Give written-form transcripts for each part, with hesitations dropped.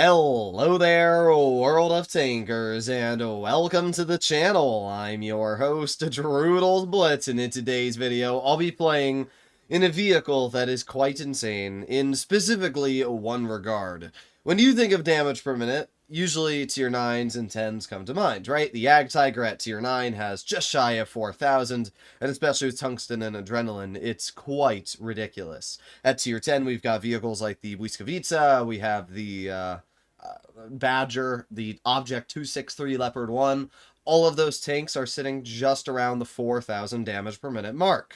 Hello there, world of tankers, and welcome to the channel. I'm your host, Droodles Blitz, and in today's video, I'll be playing in a vehicle that is quite insane, in specifically one regard. When you think of damage per minute, usually tier 9s and 10s come to mind, right? The Ag Tiger at tier 9 has just shy of 4,000, and especially with Tungsten and Adrenaline, it's quite ridiculous. At tier 10, we've got vehicles like the Błyskawica, we have the Badger, the Object 263 Leopard 1, all of those tanks are sitting just around the 4,000 damage per minute mark.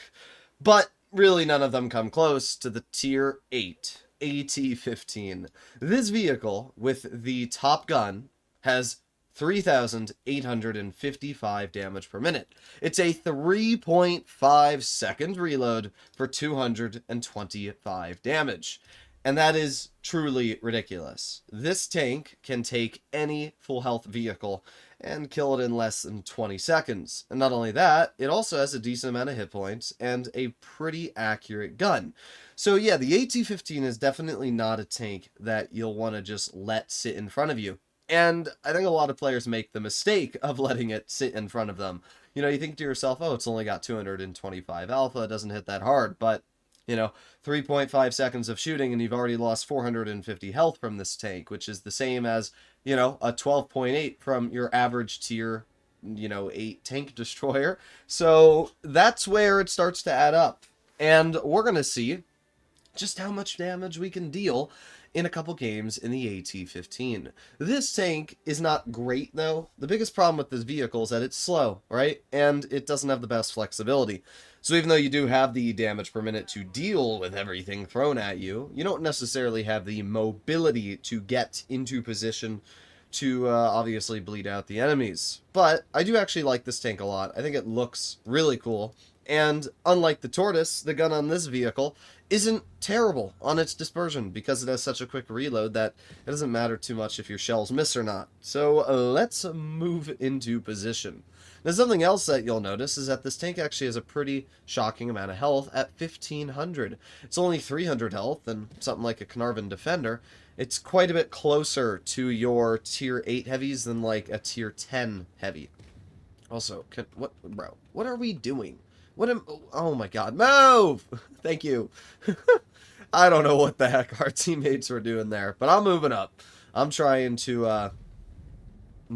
But really none of them come close to the tier 8 AT-15. This vehicle with the top gun has 3,855 damage per minute. It's a 3.5 second reload for 225 damage. And that is truly ridiculous. This tank can take any full health vehicle and kill it in less than 20 seconds. And not only that, it also has a decent amount of hit points and a pretty accurate gun. So yeah, the AT-15 is definitely not a tank that you'll want to just let sit in front of you. And I think a lot of players make the mistake of letting it sit in front of them. You know, you think to yourself, oh, it's only got 225 alpha, it doesn't hit that hard, but 3.5 seconds of shooting and you've already lost 450 health from this tank, which is the same as, a 12.8 from your average tier, 8 tank destroyer. So that's where it starts to add up. And we're going to see just how much damage we can deal in a couple games in the AT-15. This tank is not great, though. The biggest problem with this vehicle is that it's slow, right? And it doesn't have the best flexibility. So even though you do have the damage per minute to deal with everything thrown at you, you don't necessarily have the mobility to get into position to obviously bleed out the enemies. But I do actually like this tank a lot. I think it looks really cool. And unlike the Tortoise, the gun on this vehicle isn't terrible on its dispersion because it has such a quick reload that it doesn't matter too much if your shells miss or not. So let's move into position. Now, something else that you'll notice is that this tank actually has a pretty shocking amount of health at 1,500. It's only 300 health, and something like a Carnarvon Defender, it's quite a bit closer to your tier 8 heavies than like a tier 10 heavy. Also, what are we doing? Oh my god, move! Thank you. I don't know what the heck our teammates were doing there, but I'm moving up. I'm trying to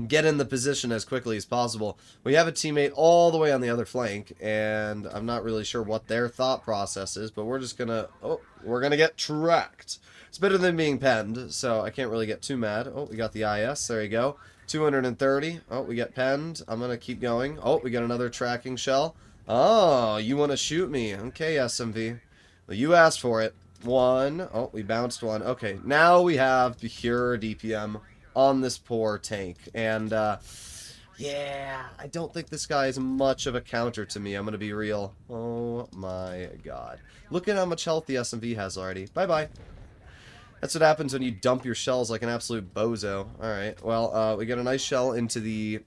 get in the position as quickly as possible. We have a teammate all the way on the other flank, and I'm not really sure what their thought process is, but we're just gonna... Oh, we're gonna get tracked. It's better than being penned, so I can't really get too mad. Oh, we got the IS. There you go. 230. Oh, we get penned. I'm gonna keep going. Oh, we got another tracking shell. Oh, you want to shoot me. Okay, SMV. Well, you asked for it. One. Oh, we bounced one. Okay, now we have pure DPM on this poor tank. And, yeah, I don't think this guy is much of a counter to me. I'm going to be real. Oh, my God. Look at how much health the SMV has already. Bye-bye. That's what happens when you dump your shells like an absolute bozo. Alright, well, we got a nice shell into the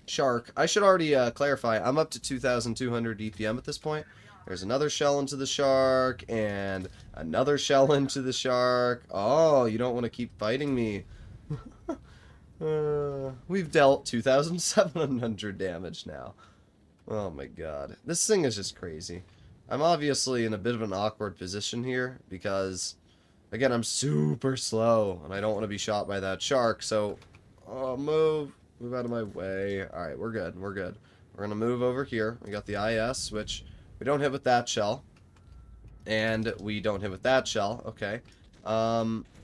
Shark. I should already clarify, I'm up to 2,200 DPM at this point. There's another shell into the Shark, and another shell into the Shark. Oh, you don't want to keep fighting me. We've dealt 2,700 damage now. Oh my god. This thing is just crazy. I'm obviously in a bit of an awkward position here, because, again, I'm super slow, and I don't want to be shot by that Shark, so... Oh, move. Move out of my way. Alright, we're good. We're good. We're gonna move over here. We got the IS, which we don't hit with that shell. And we don't hit with that shell. Okay.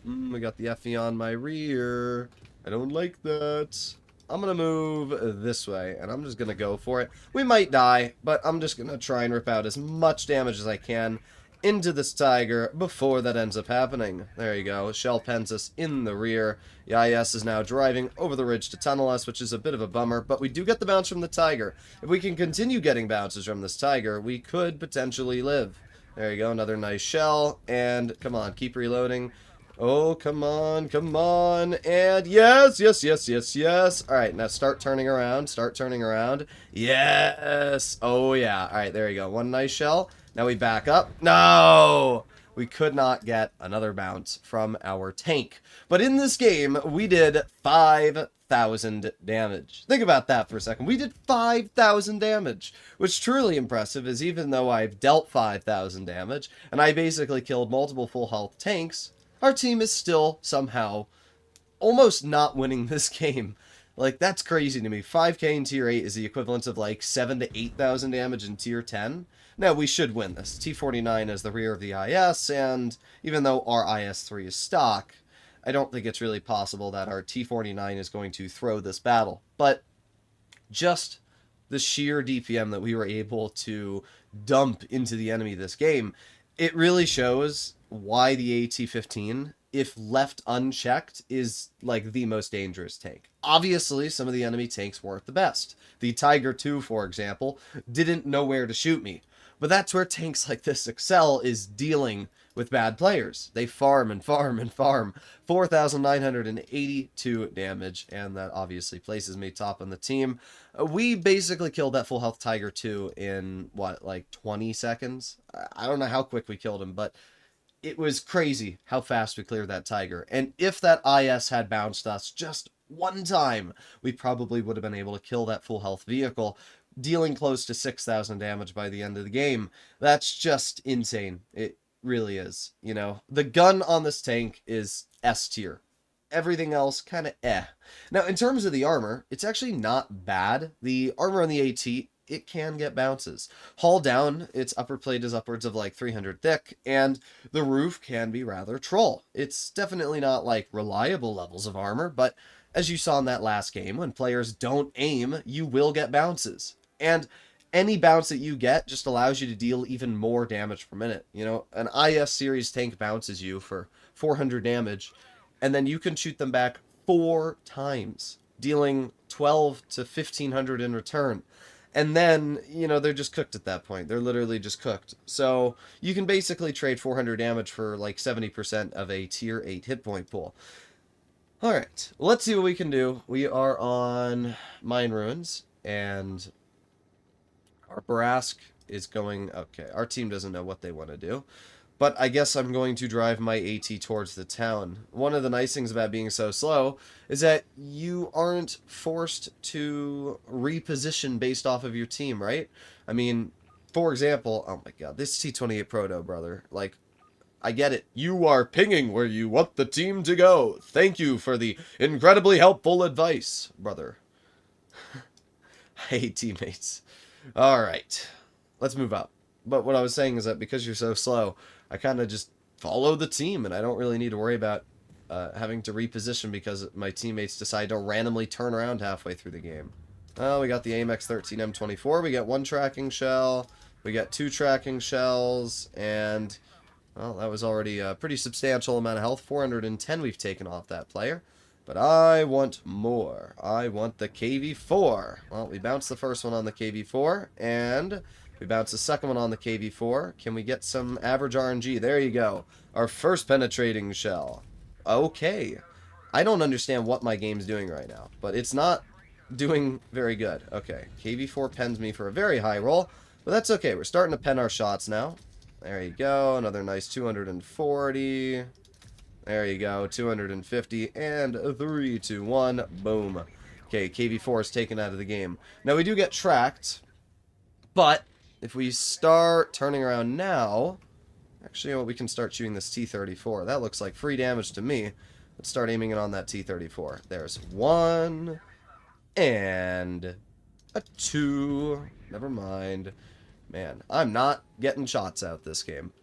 We got the FE on my rear. I don't like that. I'm gonna move this way, and I'm just gonna go for it. We might die, but I'm just gonna try and rip out as much damage as I can into this Tiger before that ends up happening. There you go. Shell pens us in the rear. The IS is now driving over the ridge to tunnel us, which is a bit of a bummer, but we do get the bounce from the Tiger. If we can continue getting bounces from this Tiger, we could potentially live. There you go. Another nice shell, and come on, keep reloading. Oh, come on, come on, and yes, yes, yes, yes, yes. All right, now start turning around, start turning around. Yes. Oh, yeah. All right, there you go. One nice shell. Now we back up. No! we could not get another bounce from our tank. But in this game, we did 5,000 damage. Think about that for a second. We did 5,000 damage, which truly impressive is even though I've dealt 5,000 damage, and I basically killed multiple full health tanks, our team is still somehow almost not winning this game. Like, that's crazy to me. 5k in tier 8 is the equivalent of like 7 to 8,000 damage in tier 10. Now, we should win this. T49 is the rear of the IS, and even though our IS-3 is stock, I don't think it's really possible that our T49 is going to throw this battle. But just the sheer DPM that we were able to dump into the enemy this game, it really shows why the AT-15, if left unchecked, is like the most dangerous tank. Obviously, some of the enemy tanks weren't the best. The Tiger II, for example, didn't know where to shoot me. But that's where tanks like this excel, is dealing with bad players. They farm and farm and farm. 4,982 damage, and that obviously places me top on the team. We basically killed that full health Tiger II in, what, like 20 seconds? I don't know how quick we killed him, but it was crazy how fast we cleared that Tiger. And if that IS had bounced us just one time, we probably would have been able to kill that full health vehicle, dealing close to 6,000 damage by the end of the game. That's just insane. It really is. You know, the gun on this tank is S tier. Everything else kind of eh. Now, in terms of the armor, it's actually not bad. The armor on the AT, it can get bounces. Hull down, its upper plate is upwards of like 300 thick, and the roof can be rather troll. It's definitely not like reliable levels of armor, but as you saw in that last game, when players don't aim, you will get bounces. And any bounce that you get just allows you to deal even more damage per minute. You know, an IS series tank bounces you for 400 damage, and then you can shoot them back 4 times, dealing 12 to 1,500 in return. And then, you know, they're just cooked at that point. They're literally just cooked. So you can basically trade 400 damage for like 70% of a tier 8 hit point pool. Alright, let's see what we can do. We are on Mine Ruins, and our Barask is going... Okay, our team doesn't know what they want to do. But I guess I'm going to drive my AT towards the town. One of the nice things about being so slow is that you aren't forced to reposition based off of your team, right? I mean, for example... Oh my god, this T28 Proto, brother. Like, I get it. You are pinging where you want the team to go. Thank you for the incredibly helpful advice, brother. I hate teammates. Alright, let's move up. But what I was saying is that because you're so slow, I kind of just follow the team, and I don't really need to worry about having to reposition because my teammates decide to randomly turn around halfway through the game. Oh, we got the AIM X13 M24. We got 1 tracking shell. We got 2 tracking shells, and... Well, that was already a pretty substantial amount of health. 410 we've taken off that player. But I want more. I want the KV4. Well, we bounced the first one on the KV4, and we bounced the second one on the KV4. Can we get some average RNG? There you go. Our first penetrating shell. Okay. I don't understand what my game's doing right now, but it's not doing very good. Okay, KV4 pens me for a very high roll, but that's okay. We're starting to pen our shots now. There you go. Another nice 240. There you go. 250. And 3, 2, 1. Boom. Okay, KV4 is taken out of the game. Now, we do get tracked. But, if we start turning around now... Actually, we can start shooting this T-34. That looks like free damage to me. Let's start aiming it on that T-34. There's 1. And... a 2. Never mind. Man, I'm not getting shots out this game.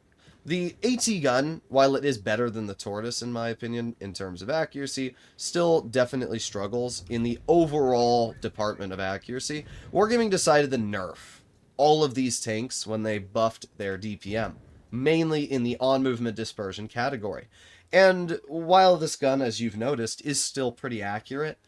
The AT gun, while it is better than the Tortoise in my opinion in terms of accuracy, still definitely struggles in the overall department of accuracy. Wargaming decided to nerf all of these tanks when they buffed their DPM, mainly in the on-movement dispersion category. And while this gun, as you've noticed, is still pretty accurate,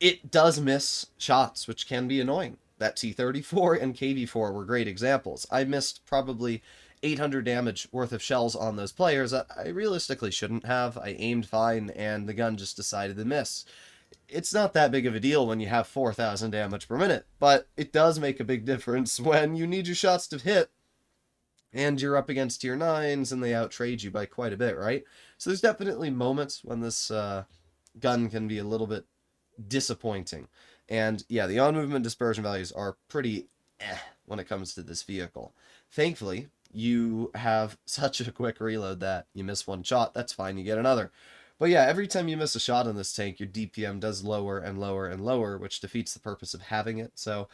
it does miss shots, which can be annoying. That T-34 and KV-4 were great examples. I missed probably 800 damage worth of shells on those players that I realistically shouldn't have. I aimed fine, and the gun just decided to miss. It's not that big of a deal when you have 4,000 damage per minute, but it does make a big difference when you need your shots to hit. and you're up against tier 9s, and they outtrade you by quite a bit, right? So there's definitely moments when this gun can be a little bit disappointing. And yeah, the on-movement dispersion values are pretty when it comes to this vehicle. Thankfully, you have such a quick reload that you miss one shot, that's fine, you get another. But yeah, every time you miss a shot in this tank, your DPM does lower and lower and lower, which defeats the purpose of having it. So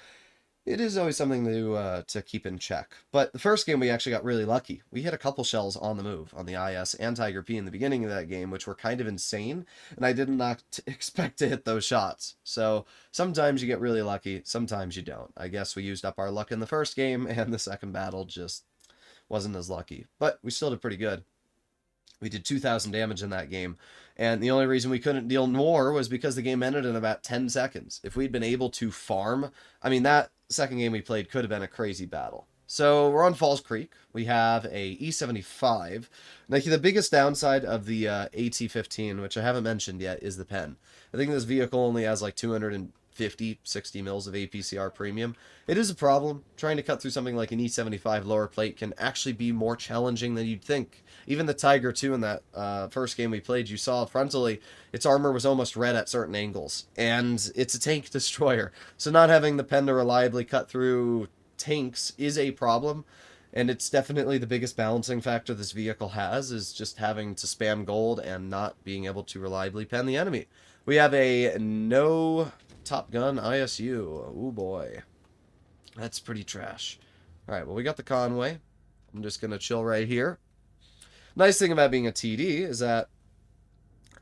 it is always something to keep in check. But the first game, we actually got really lucky. We hit a couple shells on the move on the IS and Tiger P in the beginning of that game, which were kind of insane, and I did not expect to hit those shots. So sometimes you get really lucky, sometimes you don't. I guess we used up our luck in the first game, and the second battle just wasn't as lucky. But we still did pretty good. We did 2,000 damage in that game, and the only reason we couldn't deal more was because the game ended in about 10 seconds. If we'd been able to farm, I mean, that second game we played could have been a crazy battle. So we're on Falls Creek. We have a E75. Now, the biggest downside of the AT-15, which I haven't mentioned yet, is the pen. I think this vehicle only has like 250, 60 mils of APCR premium. It is a problem. Trying to cut through something like an E75 lower plate can actually be more challenging than you'd think. Even the Tiger 2 in that first game we played, you saw frontally, its armor was almost red at certain angles. And it's a tank destroyer. So not having the pen to reliably cut through tanks is a problem. And it's definitely the biggest balancing factor this vehicle has, is just having to spam gold and not being able to reliably pen the enemy. We have a no Top Gun ISU. Oh boy. That's pretty trash. Alright, well, we got the Conway. I'm just going to chill right here. Nice thing about being a TD is that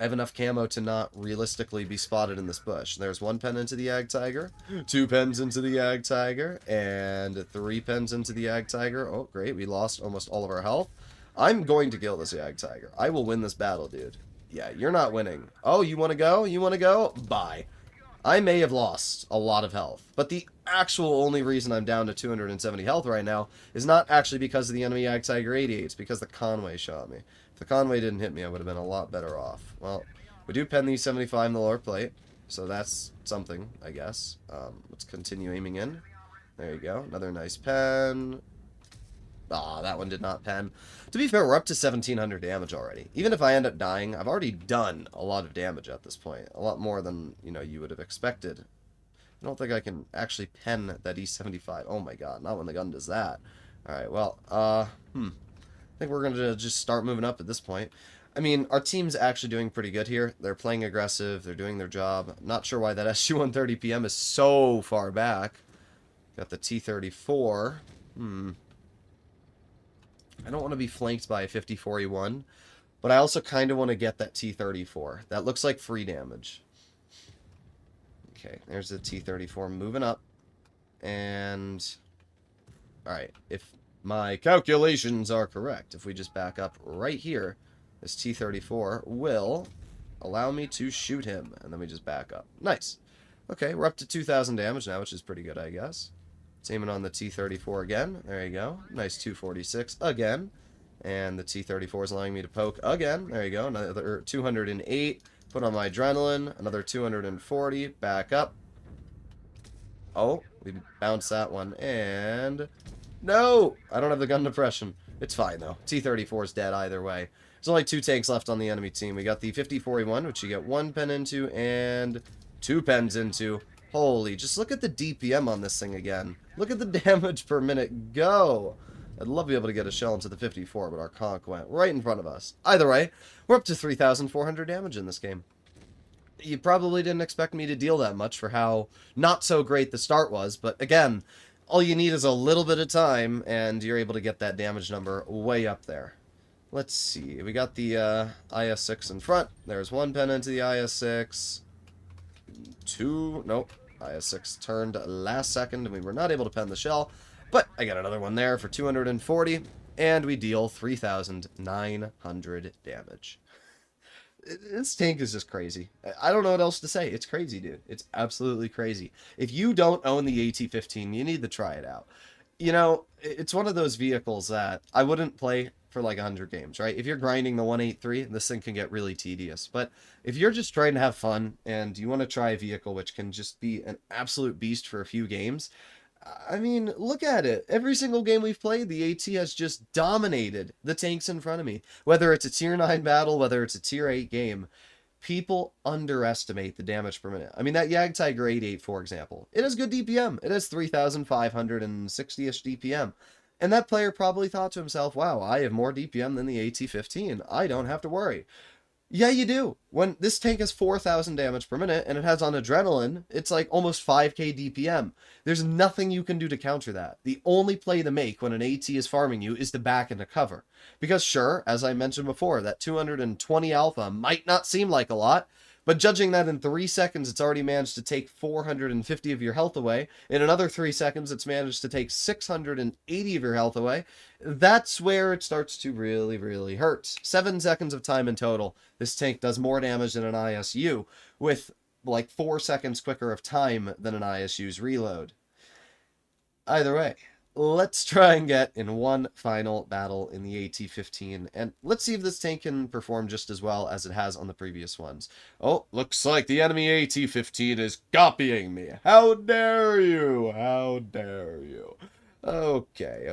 I have enough camo to not realistically be spotted in this bush. There's one pen into the Ag Tiger, 2 pens into the Ag Tiger, and 3 pens into the Ag Tiger. Oh, great. We lost almost all of our health. I'm going to kill this Ag Tiger. I will win this battle, dude. Yeah, you're not winning. Oh, you want to go? You want to go? Bye. I may have lost a lot of health, but the actual only reason I'm down to 270 health right now is not actually because of the enemy Ag Tiger 88. It's because the Conway shot me. If the Conway didn't hit me, I would have been a lot better off. Well, we do pen the 75 in the lower plate, so that's something, I guess. Let's continue aiming in. There you go. Another nice pen. Ah, that one did not pen. To be fair, we're up to 1,700 damage already. Even if I end up dying, I've already done a lot of damage at this point. A lot more than, you would have expected. I don't think I can actually pen that E75. Oh my god, not when the gun does that. Alright, well, I think we're going to just start moving up at this point. I mean, our team's actually doing pretty good here. They're playing aggressive. They're doing their job. Not sure why that SG-130 PM is so far back. Got the T-34. I don't want to be flanked by a 50-41, but I also kind of want to get that T-34. That looks like free damage. Okay, there's the T-34 moving up. And, alright, if my calculations are correct, if we just back up right here, this T-34 will allow me to shoot him. And then we just back up. Nice. Okay, we're up to 2,000 damage now, which is pretty good, I guess. It's aiming on the T-34 again. There you go. Nice 246 again. And the T-34 is allowing me to poke again. There you go. Another 208. Put on my adrenaline. Another 240. Back up. Oh, we bounced that one. And no! I don't have the gun depression. It's fine, though. T-34 is dead either way. There's only 2 tanks left on the enemy team. We got the 50-41, which you get 1 pen into and 2 pens into. Holy, just look at the DPM on this thing again. Look at the damage per minute go. I'd love to be able to get a shell into the 54, but our conch went right in front of us. Either way, we're up to 3,400 damage in this game. You probably didn't expect me to deal that much for how not so great the start was, but again, all you need is a little bit of time, and you're able to get that damage number way up there. Let's see, we got the IS-6 in front. There's 1 pen into the IS-6. 2, nope. IS-6 turned last second, and we were not able to pen the shell, but I got another one there for 240, and we deal 3,900 damage. This tank is just crazy. I don't know what else to say. It's crazy, dude. It's absolutely crazy. If you don't own the AT-15, you need to try it out. It's one of those vehicles that I wouldn't play for like 100 games, right? If you're grinding the 183, this thing can get really tedious. But if you're just trying to have fun and you want to try a vehicle which can just be an absolute beast for a few games, I mean, look at it. Every single game we've played, the AT has just dominated the tanks in front of me. Whether it's a tier 9 battle, whether it's a tier 8 game, people underestimate the damage per minute. I mean, that Jagdtiger 8-8, for example, it has good DPM. It has 3,560-ish DPM. And that player probably thought to himself, wow, I have more DPM than the AT-15. I don't have to worry. Yeah, you do. When this tank has 4,000 damage per minute and it has on adrenaline, it's like almost 5k DPM. There's nothing you can do to counter that. The only play to make when an AT is farming you is to back into cover. Because sure, as I mentioned before, that 220 alpha might not seem like a lot, but judging that in 3 seconds it's already managed to take 450 of your health away, in another 3 seconds it's managed to take 680 of your health away, that's where it starts to really, really hurt. 7 seconds of time in total. This tank does more damage than an ISU, with like 4 seconds quicker of time than an ISU's reload. Either way, let's try and get in one final battle in the AT-15, and let's see if this tank can perform just as well as it has on the previous ones. Oh, looks like the enemy AT-15 is copying me. How dare you? How dare you? Okay.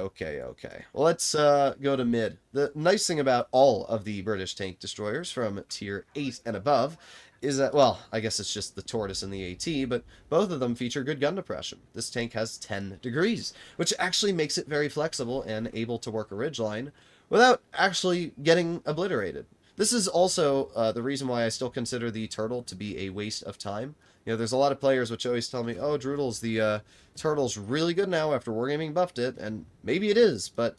Well, let's go to mid. The nice thing about all of the British tank destroyers from tier 8 and above is that, well, I guess it's just the Tortoise and the AT, but both of them feature good gun depression. This tank has 10 degrees, which actually makes it very flexible and able to work a ridgeline without actually getting obliterated. This is also the reason why I still consider the Turtle to be a waste of time. You know, there's a lot of players which always tell me, oh, Droodle's the Turtle's really good now after Wargaming buffed it, and maybe it is, but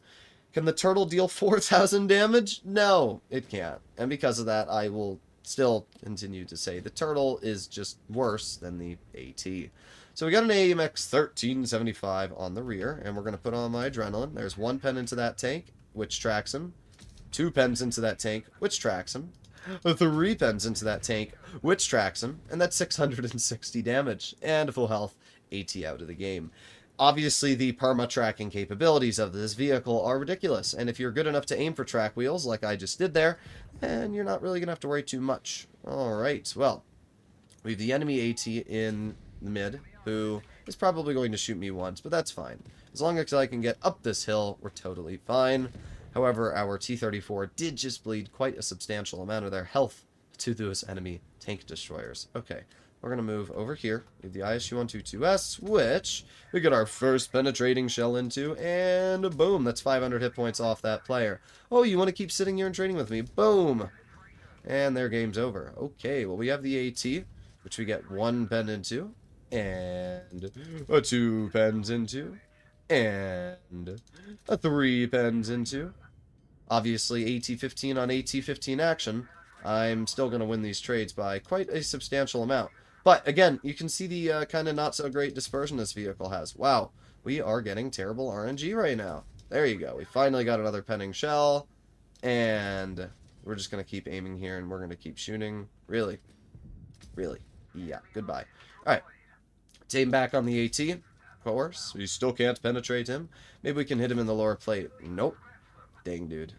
can the Turtle deal 4,000 damage? No, it can't. And because of that, I will still continue to say the Turtle is just worse than the AT. So we got an AMX 1375 on the rear, and we're going to put on my adrenaline. There's 1 pen into that tank, which tracks him. 2 pens into that tank, which tracks him. 3 pens into that tank, which tracks him. And that's 660 damage, and full health, AT out of the game. Obviously, the perma-tracking capabilities of this vehicle are ridiculous, and if you're good enough to aim for track wheels, like I just did there, then you're not really going to have to worry too much. Alright, well, we have the enemy AT in the mid, who is probably going to shoot me once, but that's fine. As long as I can get up this hill, we're totally fine. However, our T-34 did just bleed quite a substantial amount of their health to those enemy tank destroyers. Okay. We're going to move over here. We have the ISU-122S, which we get our first penetrating shell into, and boom, that's 500 hit points off that player. Oh, you want to keep sitting here and training with me? Boom! And their game's over. Okay, well, we have the AT, which we get 1 pen into, and 2 pens into, and 3 pens into. Obviously, AT-15 on AT-15 action. I'm still going to win these trades by quite a substantial amount. But, again, you can see the kind of not-so-great dispersion this vehicle has. Wow, we are getting terrible RNG right now. There you go. We finally got another penning shell. And we're just going to keep aiming here, and we're going to keep shooting. Really? Really? Yeah, goodbye. Alright. Aim back on the AT. Of course. We still can't penetrate him. Maybe we can hit him in the lower plate. Nope. Dang, dude.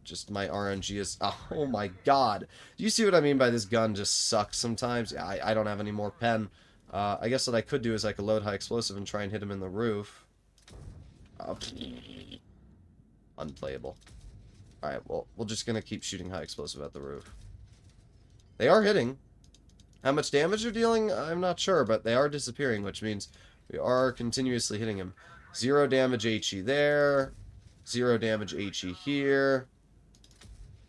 Just my RNG is... Oh my god. Do you see what I mean by this gun just sucks sometimes? Yeah, I don't have any more pen. I guess what I could do is I could load high explosive and try and hit him in the roof. Unplayable. Alright, well, we're just going to keep shooting high explosive at the roof. They are hitting. How much damage they're dealing, I'm not sure, but they are disappearing, which means we are continuously hitting him. 0 damage HE there. 0 damage HE here.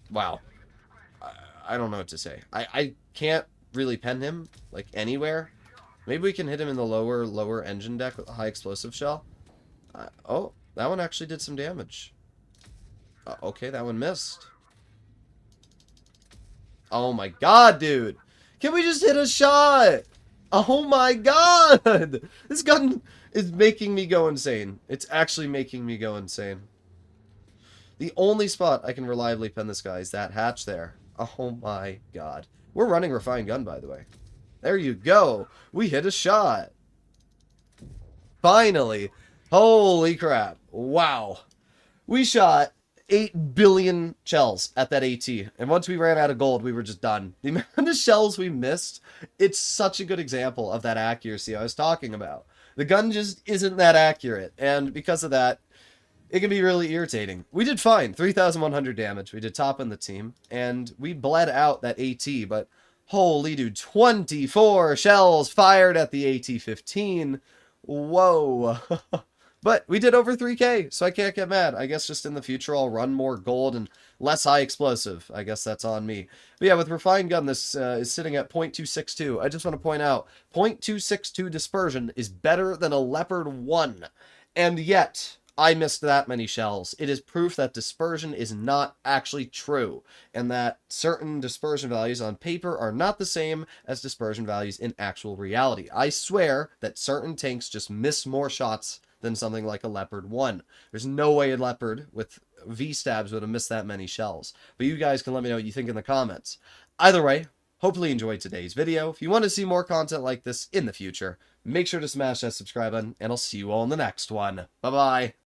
Wow. I don't know what to say. I can't really pen him, like, anywhere. Maybe we can hit him in the lower engine deck with a high explosive shell. Oh, that one actually did some damage. Okay, that one missed. Oh my god, dude. Can we just hit a shot? Oh my god. This gun is making me go insane. It's actually making me go insane. The only spot I can reliably pen this guy is that hatch there. Oh my god. We're running refined gun, by the way. There you go. We hit a shot. Finally. Holy crap. Wow. We shot 8 billion shells at that AT. And once we ran out of gold, we were just done. The amount of shells we missed, it's such a good example of that accuracy I was talking about. The gun just isn't that accurate, and because of that, it can be really irritating. We did fine, 3,100 damage. We did top in the team, and we bled out that AT, but holy dude, 24 shells fired at the AT-15. Whoa. But we did over 3K, so I can't get mad. I guess just in the future I'll run more gold and less high explosive. I guess that's on me. But yeah, with Refined Gun, this is sitting at 0.262. I just want to point out, 0.262 dispersion is better than a Leopard 1. And yet, I missed that many shells. It is proof that dispersion is not actually true, and that certain dispersion values on paper are not the same as dispersion values in actual reality. I swear that certain tanks just miss more shots than something like a Leopard 1. There's no way a Leopard with V-stabs would have missed that many shells. But you guys can let me know what you think in the comments. Either way, hopefully you enjoyed today's video. If you want to see more content like this in the future, make sure to smash that subscribe button, and I'll see you all in the next one. Bye-bye.